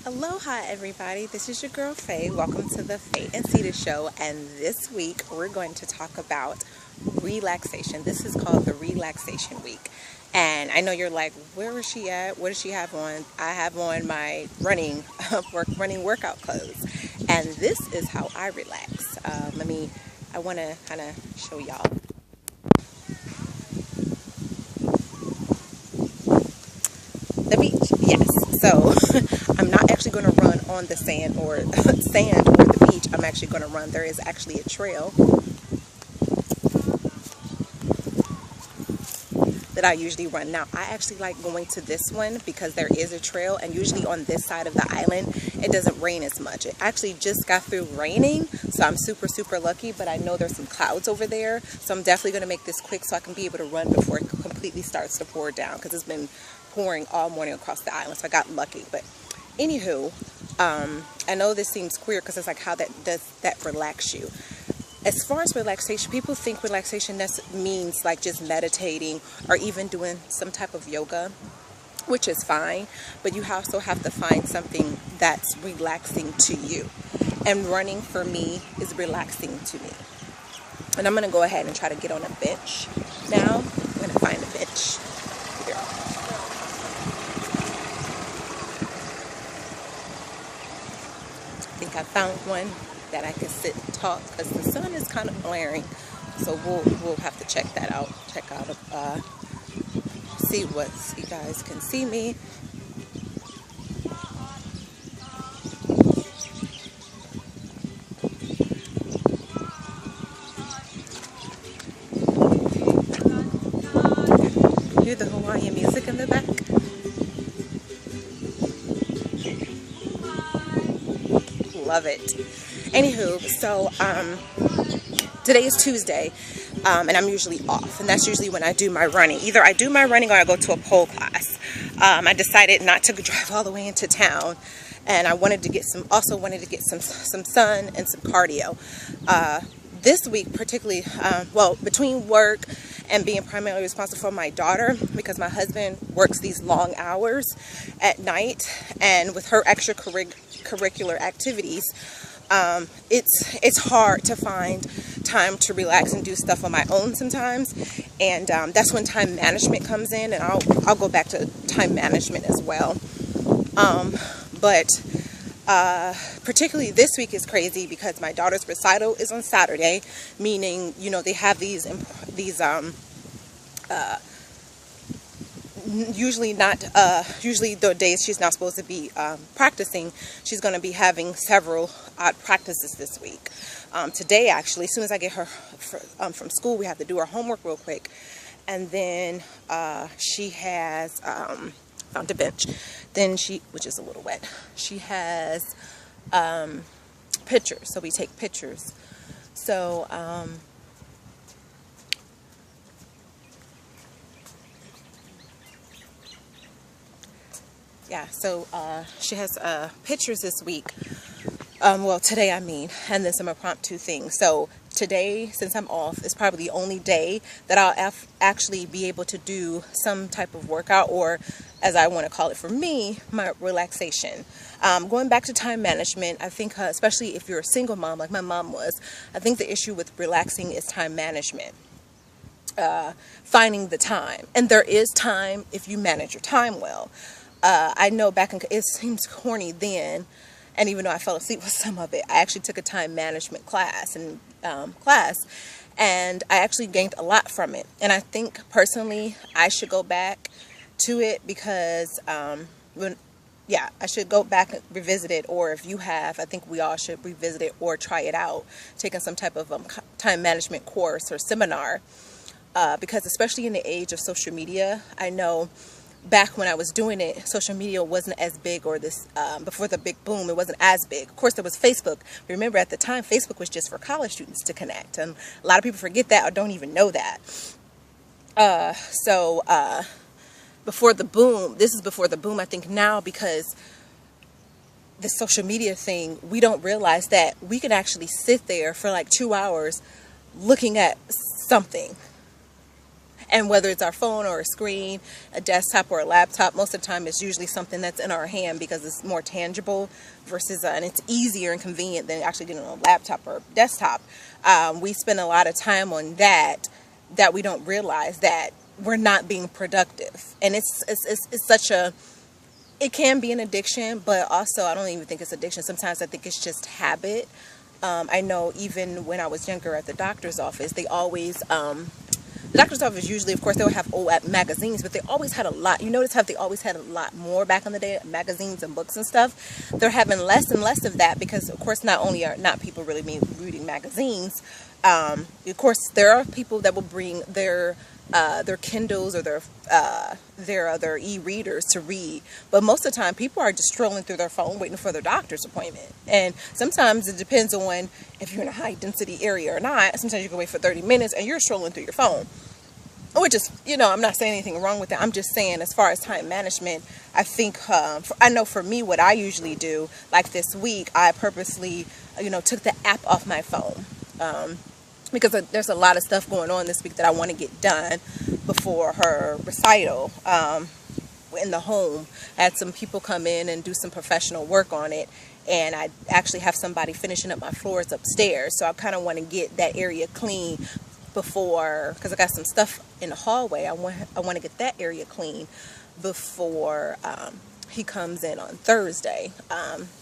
Aloha everybody, this is your girl Faye. Welcome to the Faye and Cedar Show, and this week we're going to talk about relaxation. This is called the Relaxation Week, and I know you're like, where is she at? What does she have on? I have on my running workout clothes, and this is how I relax. I want to kind of show y'all. The beach, yes. So I'm not actually going to run on the sand or the beach. I'm actually going to run. There is actually a trail that I usually run. Now, I actually like going to this one because there is a trail, and usually on this side of the island, it doesn't rain as much. It actually just got through raining, so I'm super, super lucky, but I know there's some clouds over there, so I'm definitely going to make this quick so I can be able to run before it completely starts to pour down, because it's been pouring all morning across the island, so I got lucky. But anywho, I know this seems queer because it's like, how does that relax you? As far as relaxation, people think relaxation means like just meditating or even doing some type of yoga, which is fine, but you also have to find something that's relaxing to you. And running for me is relaxing to me. And I'm going to go ahead and try to get on a bench now. I'm going to find a bench here. I think I found one that I can sit and talk, because the sun is kind of glaring, so we'll have to check that out. See what you guys can see me. Hear the Hawaiian music in the back. Love it. Anywho, so today is Tuesday, and I'm usually off, and that's usually when I do my running. Either I do my running or I go to a pole class. I decided not to drive all the way into town, and I wanted to get some some sun and some cardio. This week particularly, well, between work and being primarily responsible for my daughter, because my husband works these long hours at night, and with her extracurricular activities, it's hard to find time to relax and do stuff on my own sometimes, and that's when time management comes in, and I'll go back to time management as well. But particularly this week is crazy because my daughter's recital is on Saturday, meaning, you know, they have these usually the days she's not supposed to be practicing, she's going to be having several odd practices this week. Today, actually, as soon as I get her from school, we have to do her homework real quick, and then she has found a bench. Then which is a little wet, she has pictures, so we take pictures. So yeah, so she has pictures this week. Well, today I mean, and then some impromptu things. So today, since I'm off, is probably the only day that I'll actually be able to do some type of workout, or as I want to call it for me, my relaxation. Going back to time management, I think especially if you're a single mom like my mom was, I think the issue with relaxing is time management. Finding the time. And there is time if you manage your time well. I know it seems corny then, and even though I fell asleep with some of it, I actually took a time management class, and I actually gained a lot from it. And I think personally I should go back to it, because I should go back and revisit it, or if you have, I think we all should revisit it or try it out, taking some type of time management course or seminar, because especially in the age of social media, I know back when I was doing it, social media wasn't as big, or this before the big boom, it wasn't as big. Of course, there was Facebook. Remember, at the time, Facebook was just for college students to connect, and a lot of people forget that or don't even know that. Before the boom, this is before the boom, I think now, because the social media thing, we don't realize that we can actually sit there for like 2 hours looking at something And whether it's our phone or a screen, a desktop or a laptop, most of the time it's usually something that's in our hand because it's more tangible versus, and it's easier and convenient than actually getting on a laptop or desktop. We spend a lot of time on that we don't realize that we're not being productive. And it's such a, it can be an addiction, but also I don't even think it's addiction. Sometimes I think it's just habit. I know even when I was younger at the doctor's office, they always, the doctor's office usually, of course, they'll have old magazines, but they always had a lot. You notice how they always had a lot more back in the day, magazines and books and stuff. They're having less and less of that because, of course, not only are not people really reading magazines, of course, there are people that will bring their Kindles or their other e-readers to read, but most of the time people are just strolling through their phone waiting for their doctor's appointment. And sometimes it depends on if you're in a high density area or not. Sometimes you can wait for 30 minutes and you're strolling through your phone, which is, you know, I'm not saying anything wrong with that. I'm just saying, as far as time management, I think I know for me what I usually do, like this week I purposely, you know, took the app off my phone, because there's a lot of stuff going on this week that I want to get done before her recital in the home. I had some people come in and do some professional work on it, and I actually have somebody finishing up my floors upstairs, so I kind of want to get that area clean before, because I got some stuff in the hallway. I want to get that area clean before he comes in on Thursday.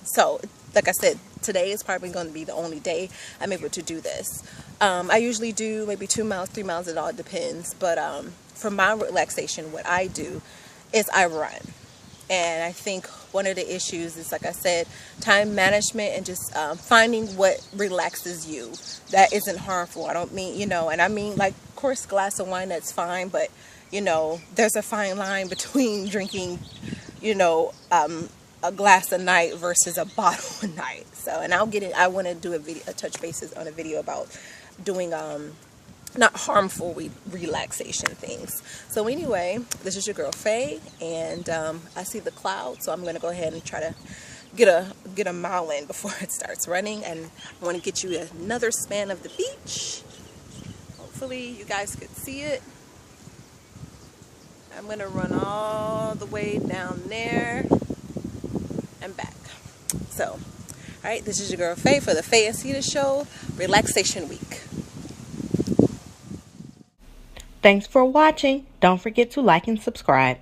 So like I said, today is probably going to be the only day I'm able to do this. I usually do maybe 2 miles, 3 miles, it all depends. But for my relaxation, what I do is I run. And I think one of the issues is, like I said, time management and just finding what relaxes you that isn't harmful. I don't mean, you know, and I mean, like, of course, a glass of wine, that's fine. But, you know, there's a fine line between drinking, you know, a glass a night versus a bottle a night. So, and I'll get it. I want to do a touch bases on a video about doing not harmful relaxation things. So anyway, this is your girl Faye, and I see the clouds, so I'm going to go ahead and try to get a mile in before it starts running. And I want to get you another span of the beach. Hopefully you guys could see it. I'm going to run all the way down there and back. So, alright, this is your girl Faye for the Faye and Cedar Show Relaxation Week. Thanks for watching. Don't forget to like and subscribe.